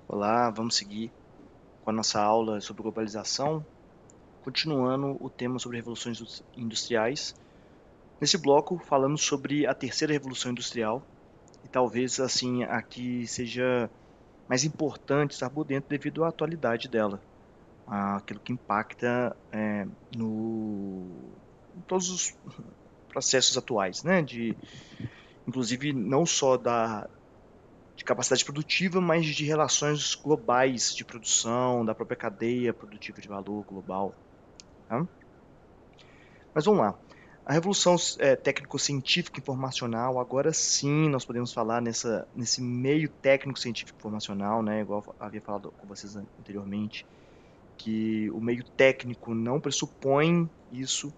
Olá, vamos seguir com a nossa aula sobre globalização, continuando o tema sobre revoluções industriais. Nesse bloco, falamos sobre a terceira revolução industrial, e talvez assim aqui seja mais importante estar por dentro devido à atualidade dela, aquilo que impacta em todos os processos atuais, né? Inclusive não só de capacidade produtiva, mas de relações globais de produção, da própria cadeia produtiva de valor global. Tá? Mas vamos lá. A revolução técnico-científica informacional, agora sim nós podemos falar nesse meio técnico-científico informacional, né, igual eu havia falado com vocês anteriormente, que o meio técnico não pressupõe isso,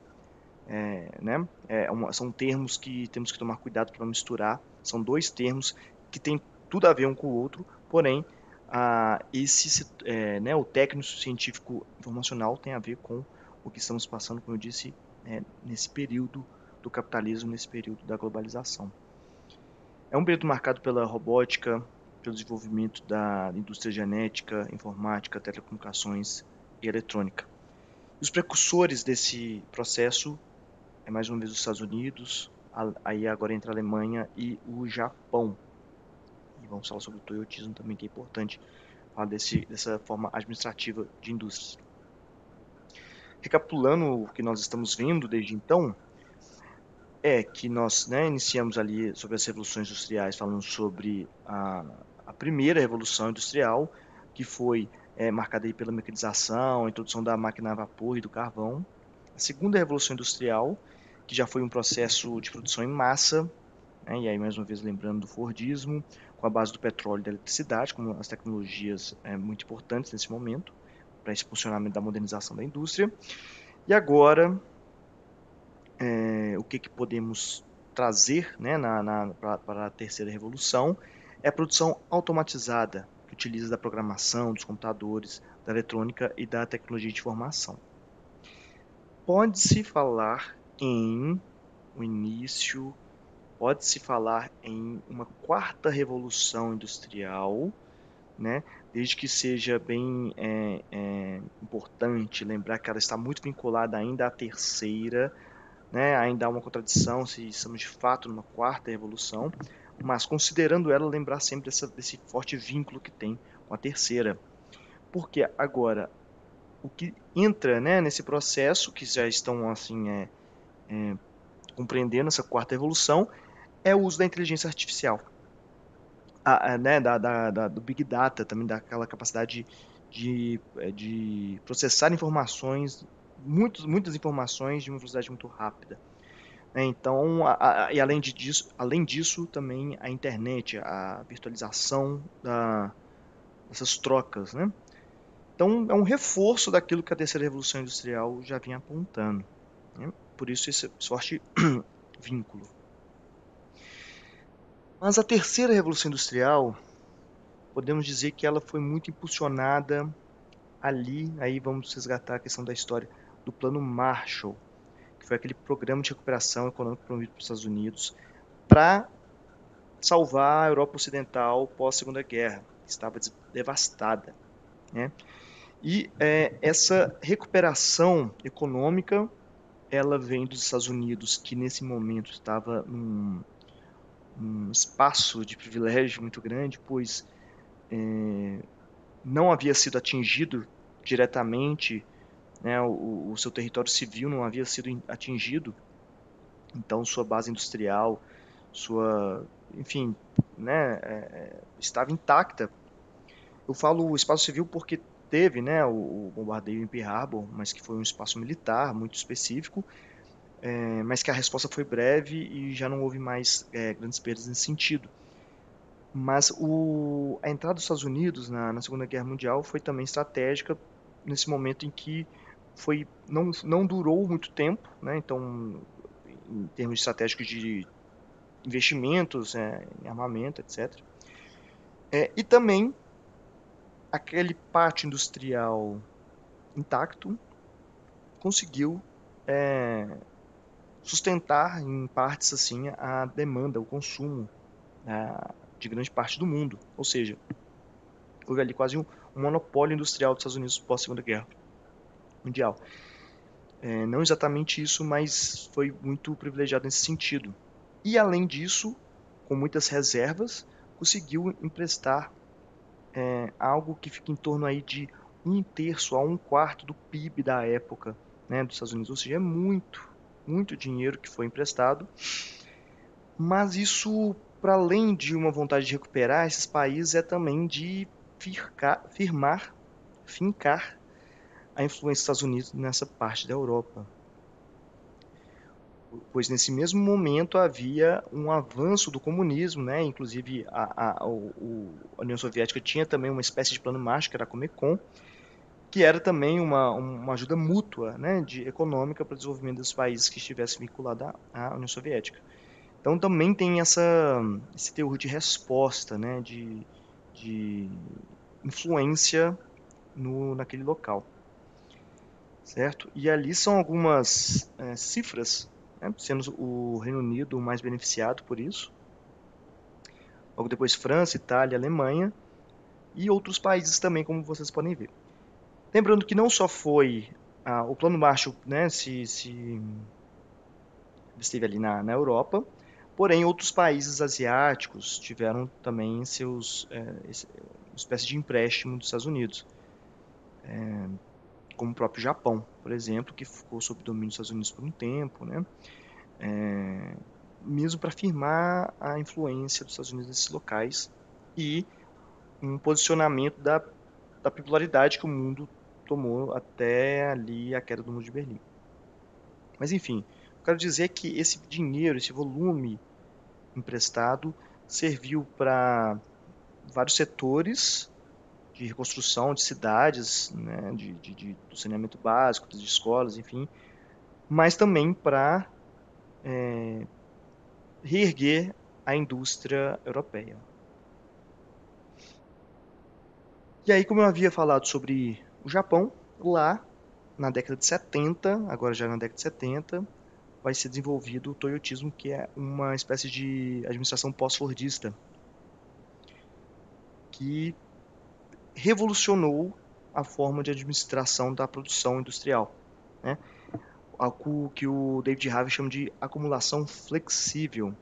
né? São termos que temos que tomar cuidado para não misturar. São dois termos que têm tudo a ver um com o outro, porém, né, o técnico científico informacional tem a ver com o que estamos passando, como eu disse, nesse período do capitalismo, nesse período da globalização. É um período marcado pela robótica, pelo desenvolvimento da indústria genética, informática, telecomunicações e eletrônica. E os precursores desse processo mais uma vez os Estados Unidos, aí agora entra a Alemanha e o Japão. E vamos falar sobre o toyotismo também, que é importante falar dessa forma administrativa de indústrias. Recapitulando o que nós estamos vendo desde então, é que nós, né, iniciamos ali sobre as revoluções industriais, falando sobre a primeira revolução industrial, que foi marcada aí pela mecanização, a introdução da máquina a vapor e do carvão. A segunda revolução industrial, que já foi um processo de produção em massa, né, e aí mais uma vez lembrando do Fordismo, com a base do petróleo e da eletricidade, como as tecnologias muito importantes nesse momento, para esse funcionamento da modernização da indústria. E agora, o que podemos trazer, né, para a terceira revolução é a produção automatizada, que utiliza da programação, dos computadores, da eletrônica e da tecnologia de informação. Pode-se falar em o início, pode-se falar em uma quarta revolução industrial, né? Desde que seja bem importante lembrar que ela está muito vinculada ainda à terceira, né? Ainda há uma contradição se estamos de fato numa quarta revolução, mas considerando ela, lembrar sempre desse forte vínculo que tem com a terceira. Porque agora, o que entra, né, nesse processo, que já estão assim compreendendo essa quarta revolução, é o uso da inteligência artificial, né, do Big Data, também daquela capacidade de processar informações, muitas informações de uma velocidade muito rápida. Então, e além disso, também a internet, a virtualização dessas trocas, né? Então, é um reforço daquilo que a terceira revolução industrial já vinha apontando, né? Por isso esse forte vínculo. Mas a terceira revolução industrial, podemos dizer que ela foi muito impulsionada ali, aí vamos resgatar a questão da história do Plano Marshall, que foi aquele programa de recuperação econômica promovido pelos Estados Unidos para salvar a Europa Ocidental pós-Segunda Guerra, que estava devastada, né? E essa recuperação econômica, ela vem dos Estados Unidos, que nesse momento estava num espaço de privilégio muito grande, pois não havia sido atingido diretamente, né, o seu território civil não havia sido atingido, então sua base industrial, enfim, né, estava intacta. Eu falo o espaço civil porque teve, né, o bombardeio em Pearl Harbor, mas que foi um espaço militar muito específico, mas que a resposta foi breve e já não houve mais grandes perdas nesse sentido. Mas a entrada dos Estados Unidos na Segunda Guerra Mundial foi também estratégica nesse momento em que não durou muito tempo, né? Então, em termos estratégicos de investimentos em armamento, etc. E também aquele pátio industrial intacto conseguiu sustentar em partes assim a demanda, o consumo de grande parte do mundo. Ou seja, Houve ali quase um monopólio industrial dos Estados Unidos pós Segunda Guerra Mundial. Não exatamente isso, mas foi muito privilegiado nesse sentido. E além disso, com muitas reservas, conseguiu emprestar algo que fica em torno aí de 1/3 a 1/4 do PIB da época, né, dos Estados Unidos. Ou seja, é muito, muito dinheiro que foi emprestado. Mas isso, para além de uma vontade de recuperar esses países, é também de fincar a influência dos Estados Unidos nessa parte da Europa. Pois nesse mesmo momento havia um avanço do comunismo, né? Inclusive a União Soviética tinha também uma espécie de plano Marshall, que era a Comecon, que era também uma ajuda mútua, né, econômica para o desenvolvimento dos países que estivessem vinculados à União Soviética. Então também tem esse teor de resposta, né, de influência naquele local, certo? E ali são algumas cifras, né, sendo o Reino Unido o mais beneficiado por isso. Logo depois França, Itália, Alemanha e outros países também, como vocês podem ver. Lembrando que não só foi o Plano Marshall, né, se esteve ali na Europa, porém outros países asiáticos tiveram também uma espécie de empréstimo dos Estados Unidos, como o próprio Japão, por exemplo, que ficou sob domínio dos Estados Unidos por um tempo, né, mesmo para afirmar a influência dos Estados Unidos nesses locais e um posicionamento da bipolaridade que o mundo tomou até ali a queda do Muro de Berlim. Mas enfim, eu quero dizer que esse dinheiro, esse volume emprestado, serviu para vários setores de reconstrução de cidades, né, do saneamento básico, das escolas, enfim, mas também para reerguer a indústria europeia. E aí, como eu havia falado sobre o Japão, lá na década de 70, agora já na década de 70, vai ser desenvolvido o Toyotismo, que é uma espécie de administração pós-fordista, que revolucionou a forma de administração da produção industrial, né? Algo que o David Harvey chama de acumulação flexível.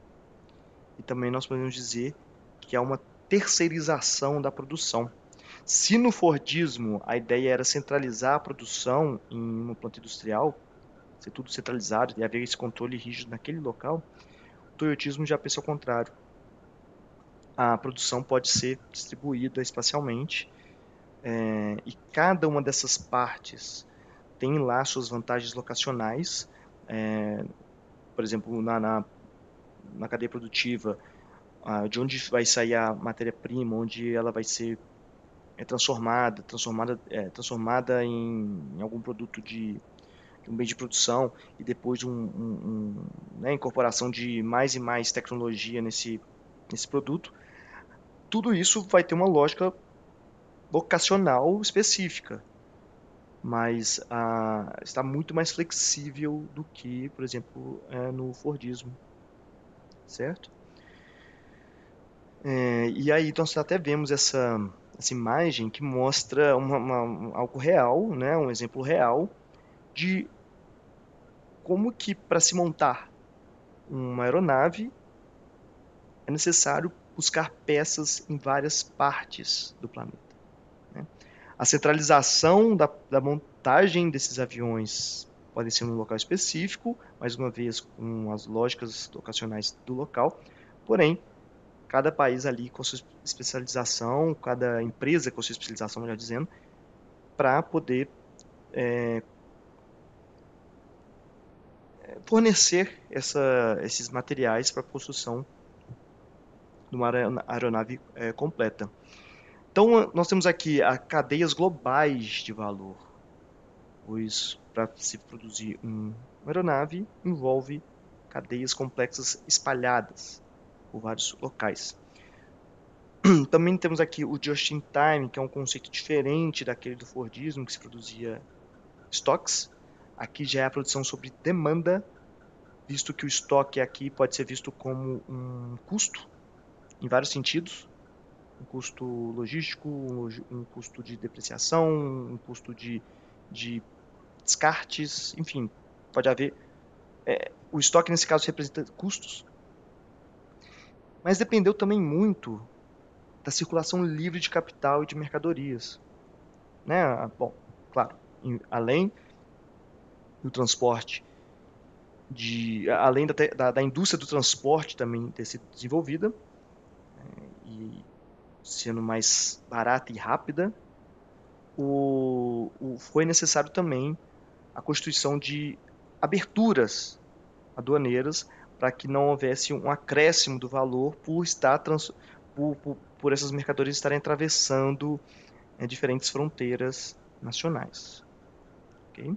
E também nós podemos dizer que é uma terceirização da produção. Se no Fordismo a ideia era centralizar a produção em uma planta industrial, ser tudo centralizado e haver esse controle rígido naquele local, o Toyotismo já pensa ao contrário. A produção pode ser distribuída espacialmente e cada uma dessas partes tem lá suas vantagens locacionais. Por exemplo, na cadeia produtiva, de onde vai sair a matéria-prima, onde ela vai ser transformada em algum produto de um bem de produção e depois né, incorporação de mais e mais tecnologia nesse produto. Tudo isso vai ter uma lógica locacional específica, mas está muito mais flexível do que, por exemplo, no Fordismo, certo? E aí nós até vemos essa imagem que mostra algo real, né, um exemplo real de como que para se montar uma aeronave é necessário buscar peças em várias partes do planeta, né? A centralização da montagem desses aviões pode ser num local específico, mais uma vez com as lógicas locacionais do local, porém, cada país ali com sua especialização, cada empresa com sua especialização, melhor dizendo, para poder fornecer esses materiais para a construção de uma aeronave completa. Então, nós temos aqui cadeias globais de valor, pois para se produzir uma aeronave envolve cadeias complexas espalhadas por vários locais. Também temos aqui o just-in-time, que é um conceito diferente daquele do Fordismo, que se produzia estoques. Aqui já é a produção sobre demanda, visto que o estoque aqui pode ser visto como um custo, em vários sentidos. um custo logístico, um custo de depreciação, um custo de descartes, enfim, pode haver. O estoque, nesse caso, representa custos, mas dependeu também muito da circulação livre de capital e de mercadorias, né? Bom, claro, além do transporte, além da indústria do transporte também ter sido desenvolvida e sendo mais barata e rápida, foi necessário também a constituição de aberturas aduaneiras para que não houvesse um acréscimo do valor por essas mercadorias estarem atravessando diferentes fronteiras nacionais. Okay?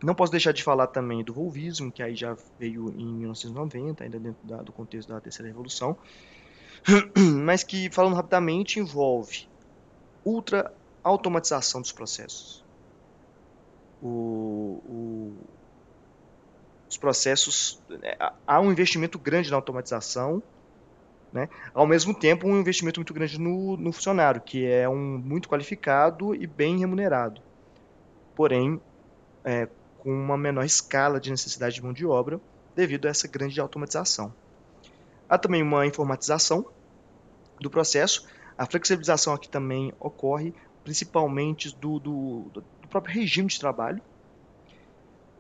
Não posso deixar de falar também do volvismo, que aí já veio em 1990, ainda dentro do contexto da Terceira Revolução, mas que, falando rapidamente, envolve ultra automatização dos processos. Os processos, há um investimento grande na automatização, né? Ao mesmo tempo um investimento muito grande no funcionário, que é muito qualificado e bem remunerado, porém com uma menor escala de necessidade de mão de obra devido a essa grande automatização. Há também uma informatização do processo, a flexibilização aqui também ocorre, principalmente do próprio regime de trabalho.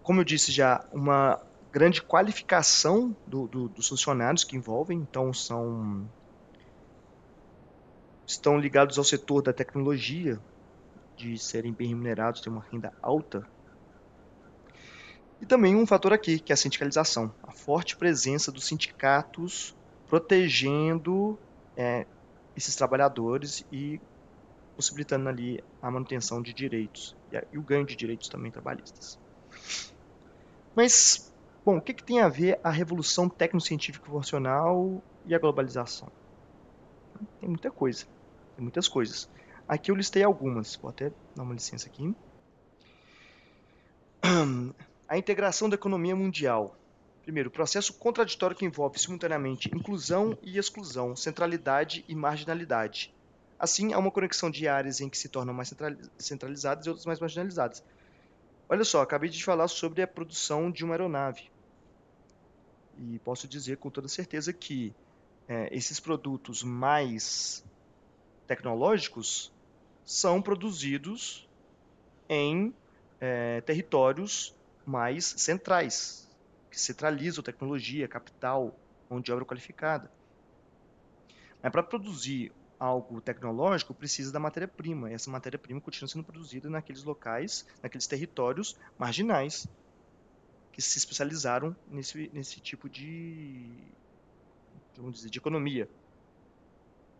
Como eu disse já, uma grande qualificação dos funcionários que envolvem, então estão ligados ao setor da tecnologia, de serem bem remunerados, ter uma renda alta. E também um fator aqui, que é a sindicalização, a forte presença dos sindicatos protegendo esses trabalhadores e possibilitando ali a manutenção de direitos e o ganho de direitos também trabalhistas. Mas, bom, o que tem a ver a revolução tecnocientífica informacional e a globalização? Tem muita coisa, tem muitas coisas. Aqui eu listei algumas, vou até dar uma licença aqui. A integração da economia mundial. Primeiro, processo contraditório que envolve simultaneamente inclusão e exclusão, centralidade e marginalidade. Assim, há uma conexão de áreas em que se tornam mais centralizadas e outras mais marginalizadas. Olha só, acabei de falar sobre a produção de uma aeronave. E posso dizer com toda certeza que esses produtos mais tecnológicos são produzidos em territórios mais centrais, que centralizam tecnologia, capital, mão de obra qualificada. Mas para produzir algo tecnológico, precisa da matéria-prima. E essa matéria-prima continua sendo produzida naqueles locais, naqueles territórios marginais, que se especializaram nesse tipo vamos dizer, de economia.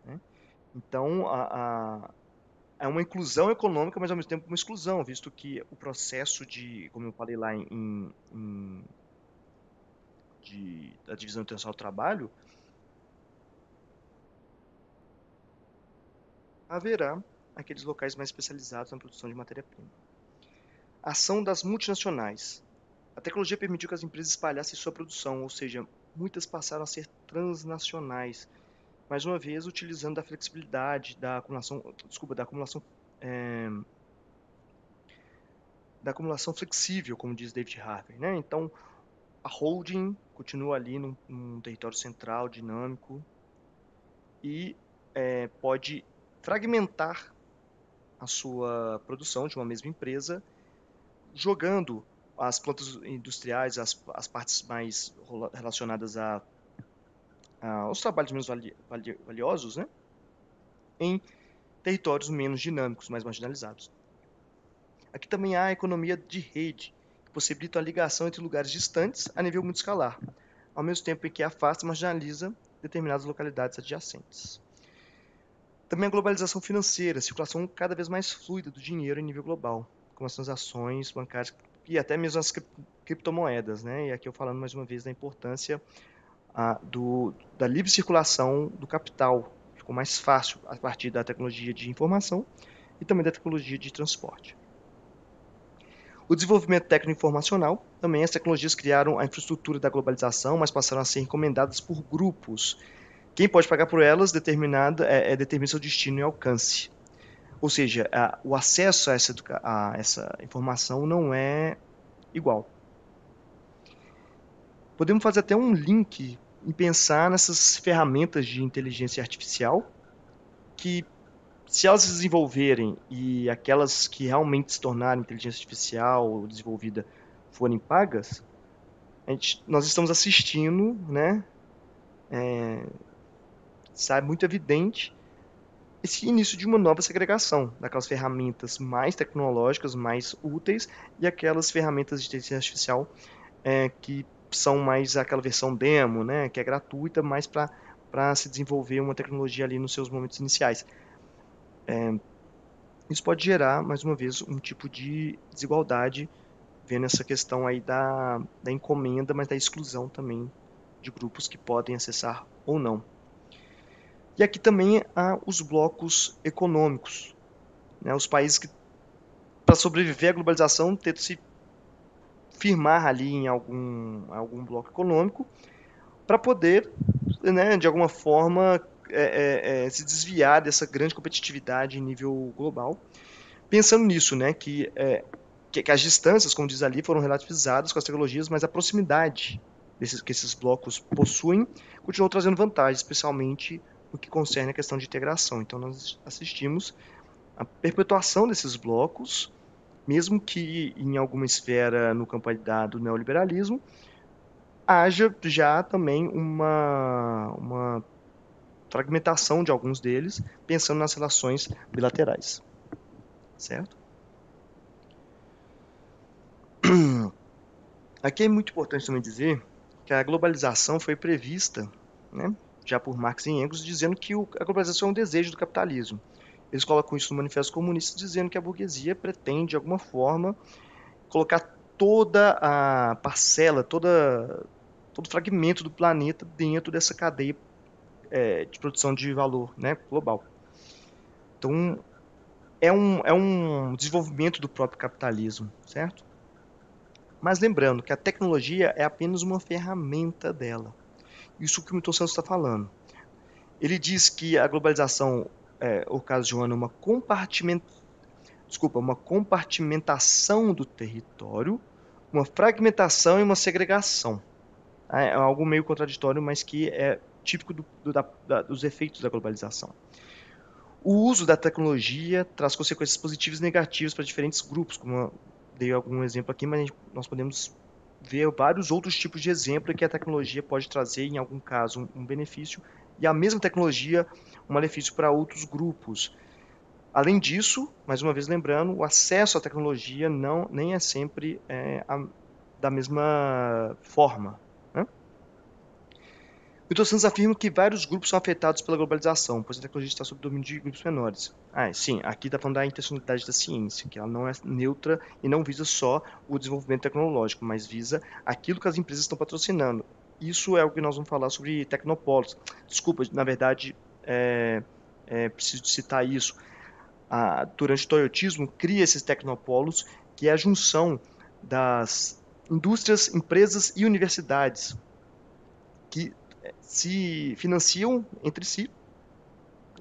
Né? Então, é uma inclusão econômica, mas ao mesmo tempo uma exclusão, visto que o processo como eu falei lá da divisão internacional do trabalho, haverá aqueles locais mais especializados na produção de matéria-prima. Ação das multinacionais. A tecnologia permitiu que as empresas espalhassem sua produção, ou seja, muitas passaram a ser transnacionais, mais uma vez utilizando da flexibilidade, da acumulação flexível, como diz David Harvey, né? Então, a holding continua ali num território central, dinâmico, e pode fragmentar a sua produção de uma mesma empresa, jogando as plantas industriais, as partes mais relacionadas aos trabalhos menos valiosos, né? Em territórios menos dinâmicos, mais marginalizados. Aqui também há a economia de rede, que possibilita a ligação entre lugares distantes a nível muito escalar, ao mesmo tempo em que afasta e marginaliza determinadas localidades adjacentes. Também a globalização financeira, a circulação cada vez mais fluida do dinheiro em nível global, como as transações bancárias e até mesmo as criptomoedas, né? E aqui eu falando mais uma vez da importância da livre circulação do capital. Ficou mais fácil a partir da tecnologia de informação e também da tecnologia de transporte. O desenvolvimento técnico-informacional, também as tecnologias criaram a infraestrutura da globalização, mas passaram a ser encomendadas por grupos Quem pode pagar por elas determina seu destino e alcance. Ou seja, o acesso a essa informação não é igual. Podemos fazer até um link e pensar nessas ferramentas de inteligência artificial que, se elas se desenvolverem e aquelas que realmente se tornarem inteligência artificial desenvolvida forem pagas, nós estamos assistindo, né, sabe, muito evidente esse início de uma nova segregação daquelas ferramentas mais tecnológicas, mais úteis, e aquelas ferramentas de inteligência artificial que são mais aquela versão demo, né, que é gratuita, mais para se desenvolver uma tecnologia ali nos seus momentos iniciais. Isso pode gerar, mais uma vez, um tipo de desigualdade, vendo essa questão aí da encomenda, mas da exclusão também de grupos que podem acessar ou não. E aqui também há os blocos econômicos, né, os países que, para sobreviver à globalização, tentam se firmar ali em algum bloco econômico para poder, né, de alguma forma, se desviar dessa grande competitividade em nível global. Pensando nisso, né, que as distâncias, como diz ali, foram relativizadas com as tecnologias, mas a proximidade que esses blocos possuem continuou trazendo vantagem, especialmente no que concerne a questão de integração. Então, nós assistimos à perpetuação desses blocos, mesmo que em alguma esfera no campo do neoliberalismo, haja já também uma fragmentação de alguns deles, pensando nas relações bilaterais. Certo? Aqui é muito importante também dizer que a globalização foi prevista, né, já por Marx e Engels, dizendo que a globalização é um desejo do capitalismo. Eles colocam isso no Manifesto Comunista, dizendo que a burguesia pretende, de alguma forma, colocar toda a parcela, todo fragmento do planeta dentro dessa cadeia de produção de valor, né, global. Então, é um desenvolvimento do próprio capitalismo, certo? Mas lembrando que a tecnologia é apenas uma ferramenta dela. Isso que o Milton Santos está falando. Ele diz que a globalização ocasiona uma compartimentação do território, uma fragmentação e uma segregação. É algo meio contraditório, mas que é típico dos efeitos da globalização. O uso da tecnologia traz consequências positivas e negativas para diferentes grupos, como eu dei algum exemplo aqui, mas nós podemos ver vários outros tipos de exemplo que a tecnologia pode trazer, em algum caso, um benefício, e a mesma tecnologia um malefício para outros grupos. Além disso, mais uma vez lembrando, o acesso à tecnologia nem é sempre da mesma forma. Né? Milton Santos afirma que vários grupos são afetados pela globalização, pois a tecnologia está sob domínio de grupos menores. Sim, aqui está falando da intencionalidade da ciência, que ela não é neutra e não visa só o desenvolvimento tecnológico, mas visa aquilo que as empresas estão patrocinando. Isso é o que nós vamos falar sobre tecnopolos. Desculpa, na verdade, preciso citar isso. Durante o toyotismo, cria esses tecnopolos, que é a junção das indústrias, empresas e universidades, que se financiam entre si,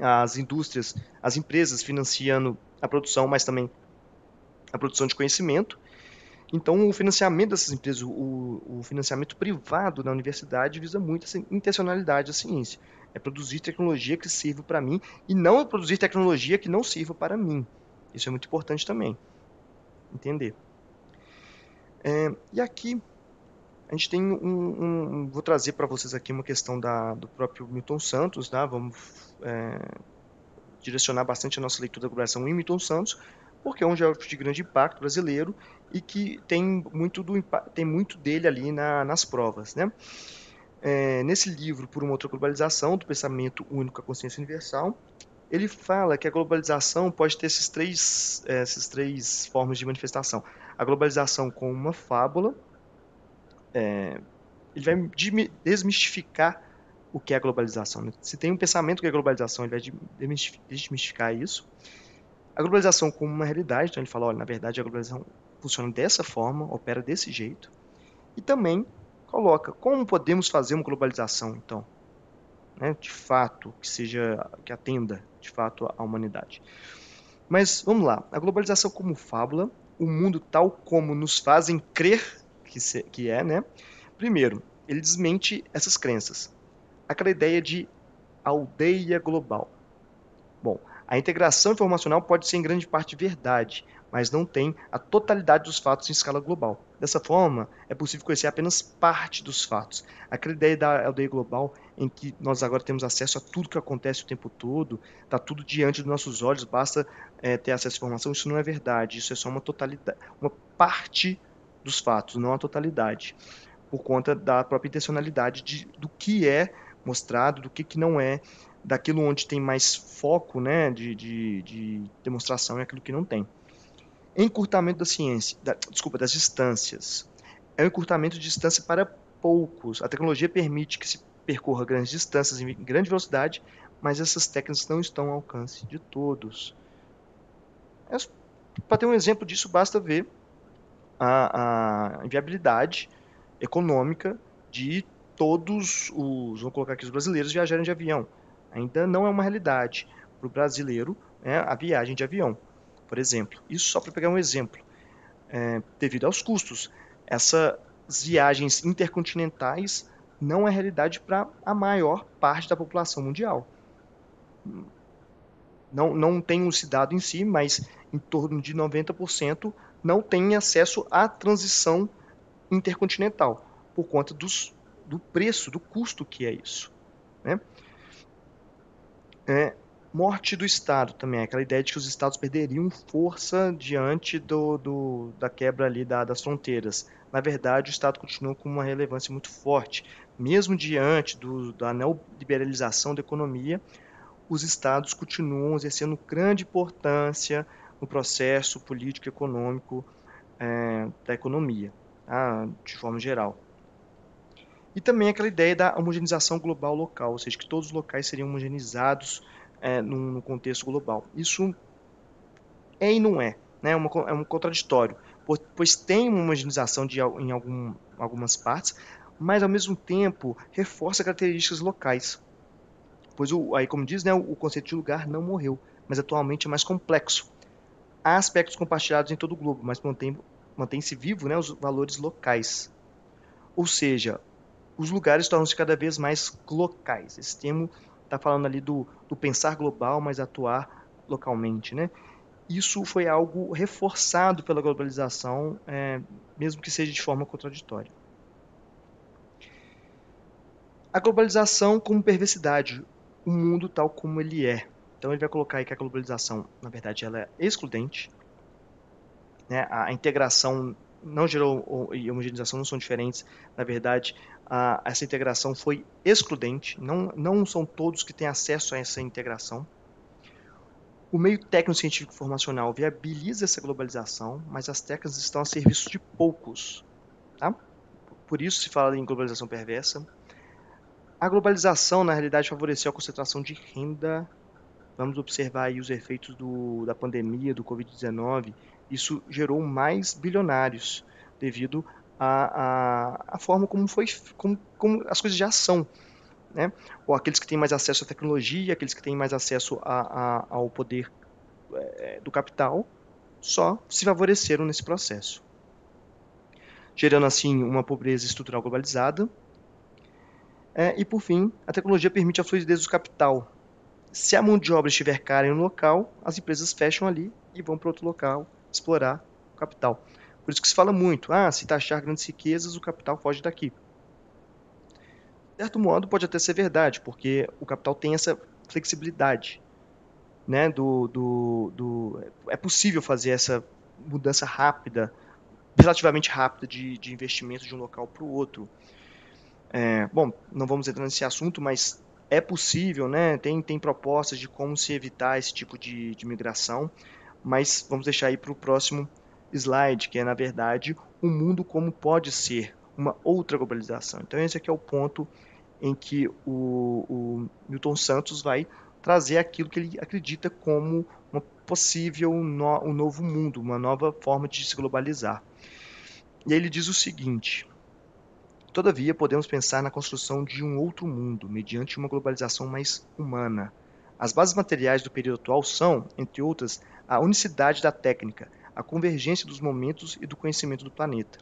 as indústrias, as empresas financiando a produção, mas também a produção de conhecimento. Então, o financiamento dessas empresas, o financiamento privado na universidade visa muito essa intencionalidade da ciência. É produzir tecnologia que sirva para mim e não produzir tecnologia que não sirva para mim. Isso é muito importante também entender. E aqui a gente tem vou trazer para vocês aqui uma questão do próprio Milton Santos, tá? Vamos direcionar bastante a nossa leitura da globalização em Milton Santos, porque é um geógrafo de grande impacto brasileiro e que tem muito dele ali nas provas, né? Nesse livro, Por uma Outra Globalização, do Pensamento Único à Consciência Universal, ele fala que a globalização pode ter essas três formas de manifestação. A globalização como uma fábula, ele vai desmistificar o que é a globalização. Né? Se tem um pensamento que é globalização, ele vai desmistificar isso. A globalização como uma realidade, então ele fala, olha, na verdade a globalização funciona dessa forma, opera desse jeito. E também coloca como podemos fazer uma globalização, então. né, de fato, que atenda de fato à humanidade. Mas vamos lá, a globalização como fábula, o mundo tal como nos fazem crer que é, né? Primeiro, ele desmente essas crenças. Aquela ideia de aldeia global. Bom, a integração informacional pode ser em grande parte verdade, mas não tem a totalidade dos fatos em escala global. Dessa forma, é possível conhecer apenas parte dos fatos. Aquela ideia da aldeia global, em que nós agora temos acesso a tudo que acontece o tempo todo, está tudo diante dos nossos olhos, basta ter acesso à informação, isso não é verdade, isso é só uma totalidade, uma parte dos fatos, não a totalidade, por conta da própria intencionalidade do que é mostrado, do que não é, daquilo onde tem mais foco, né, de demonstração e aquilo que não tem. Encurtamento da ciência, das distâncias. É um encurtamento de distância para poucos. A tecnologia permite que se percorra grandes distâncias em grande velocidade, mas essas técnicas não estão ao alcance de todos. Para ter um exemplo disso, basta ver a inviabilidade econômica de todos vamos colocar aqui os brasileiros viajarem de avião. Ainda não é uma realidade para o brasileiro, né, a viagem de avião, por exemplo. Isso só para pegar um exemplo. Devido aos custos, essas viagens intercontinentais não é realidade para a maior parte da população mundial. Não tem um dado em si, mas em torno de 90% não tem acesso à transição intercontinental, por conta do preço, do custo que é isso. Né? Morte do Estado também, aquela ideia de que os Estados perderiam força diante da quebra ali das fronteiras. Na verdade, o Estado continua com uma relevância muito forte. Mesmo diante da neoliberalização da economia, os Estados continuam exercendo grande importância no processo político e econômico da economia, tá? De forma geral. E também aquela ideia da homogeneização global local, ou seja, que todos os locais seriam homogeneizados no contexto global. Isso é e não é, né? É um contraditório, pois tem uma homogeneização em algumas partes, mas ao mesmo tempo reforça características locais. Pois aí, como diz, né, o conceito de lugar não morreu, mas atualmente é mais complexo. Há aspectos compartilhados em todo o globo, mas mantém-se vivo, né, os valores locais. Ou seja, os lugares tornam-se cada vez mais locais. Esse termo está falando ali do pensar global, mas atuar localmente, né? Isso foi algo reforçado pela globalização, mesmo que seja de forma contraditória. A globalização como perversidade, o mundo tal como ele é. Então ele vai colocar aí que a globalização, na verdade, ela é excludente, né? A integração não gerou e a homogeneização não são diferentes. Na verdade, essa integração foi excludente. Não são todos que têm acesso a essa integração. O meio técnico-científico formacional viabiliza essa globalização, mas as técnicas estão a serviço de poucos. Tá? Por isso se fala em globalização perversa. A globalização, na realidade, favoreceu a concentração de renda. Vamos observar aí os efeitos da pandemia, do Covid-19. Isso gerou mais bilionários, devido à forma como as coisas já são. Né? Ou aqueles que têm mais acesso à tecnologia, aqueles que têm mais acesso ao poder do capital, só se favoreceram nesse processo. Gerando, assim, uma pobreza estrutural globalizada. E, por fim, a tecnologia permite a fluidez do capital. Se a mão de obra estiver cara em um local, as empresas fecham ali e vão para outro local explorar o capital. Por isso que se fala muito, se taxar grandes riquezas, o capital foge daqui. De certo modo, pode até ser verdade, porque o capital tem essa flexibilidade, né, é possível fazer essa mudança rápida, relativamente rápida de investimento de um local para o outro. Bom, não vamos entrar nesse assunto, mas é possível, né? Tem propostas de como se evitar esse tipo de migração, mas vamos deixar aí para o próximo slide, que é, na verdade, o mundo como pode ser uma outra globalização. Então, esse aqui é o ponto em que o Milton Santos vai trazer aquilo que ele acredita como uma possível um novo mundo, uma nova forma de se globalizar. E aí ele diz o seguinte, Todavia, podemos pensar na construção de um outro mundo, mediante uma globalização mais humana. As bases materiais do período atual são, entre outras, a unicidade da técnica, a convergência dos momentos e do conhecimento do planeta.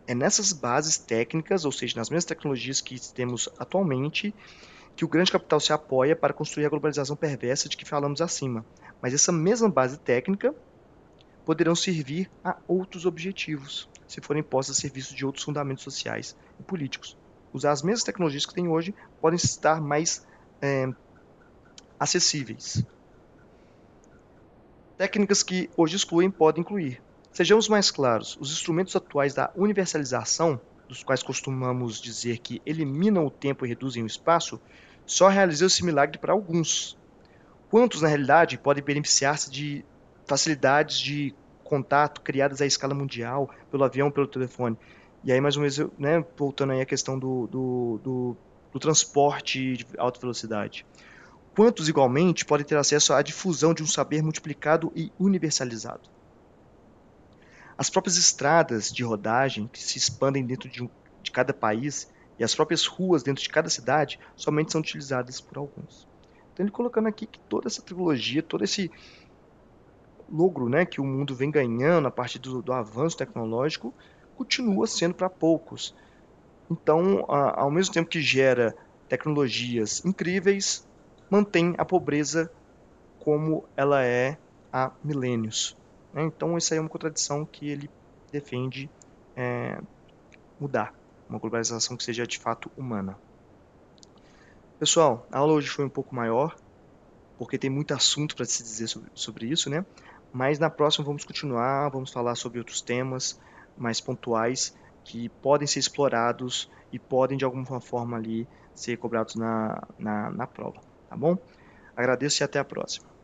É nessas bases técnicas, ou seja, nas mesmas tecnologias que temos atualmente, que o grande capital se apoia para construir a globalização perversa de que falamos acima. Mas essa mesma base técnica poderão servir a outros objetivos, se forem postas a serviço de outros fundamentos sociais e políticos. Usar as mesmas tecnologias que tem hoje podem estar mais acessíveis. Técnicas que hoje excluem podem incluir. Sejamos mais claros, os instrumentos atuais da universalização, dos quais costumamos dizer que eliminam o tempo e reduzem o espaço, só realizam esse milagre para alguns. Quantos, na realidade, podem beneficiar-se de facilidades de contato criadas à escala mundial, pelo avião, pelo telefone? E aí, mais ou menos, né, voltando aí à questão do transporte de alta velocidade. Quantos, igualmente, podem ter acesso à difusão de um saber multiplicado e universalizado? As próprias estradas de rodagem que se expandem dentro de cada país e as próprias ruas dentro de cada cidade somente são utilizadas por alguns. Então, ele colocando aqui que toda essa tecnologia, todo esse logro, né, que o mundo vem ganhando a partir do avanço tecnológico, continua sendo para poucos. Então, ao mesmo tempo que gera tecnologias incríveis, mantém a pobreza como ela é há milênios. Né? Então, isso aí é uma contradição que ele defende mudar, uma globalização que seja de fato humana. Pessoal, a aula hoje foi um pouco maior, porque tem muito assunto para se dizer sobre isso, né? Mas na próxima vamos continuar, vamos falar sobre outros temas mais pontuais que podem ser explorados e podem de alguma forma ali ser cobrados na prova, tá bom? Agradeço e até a próxima.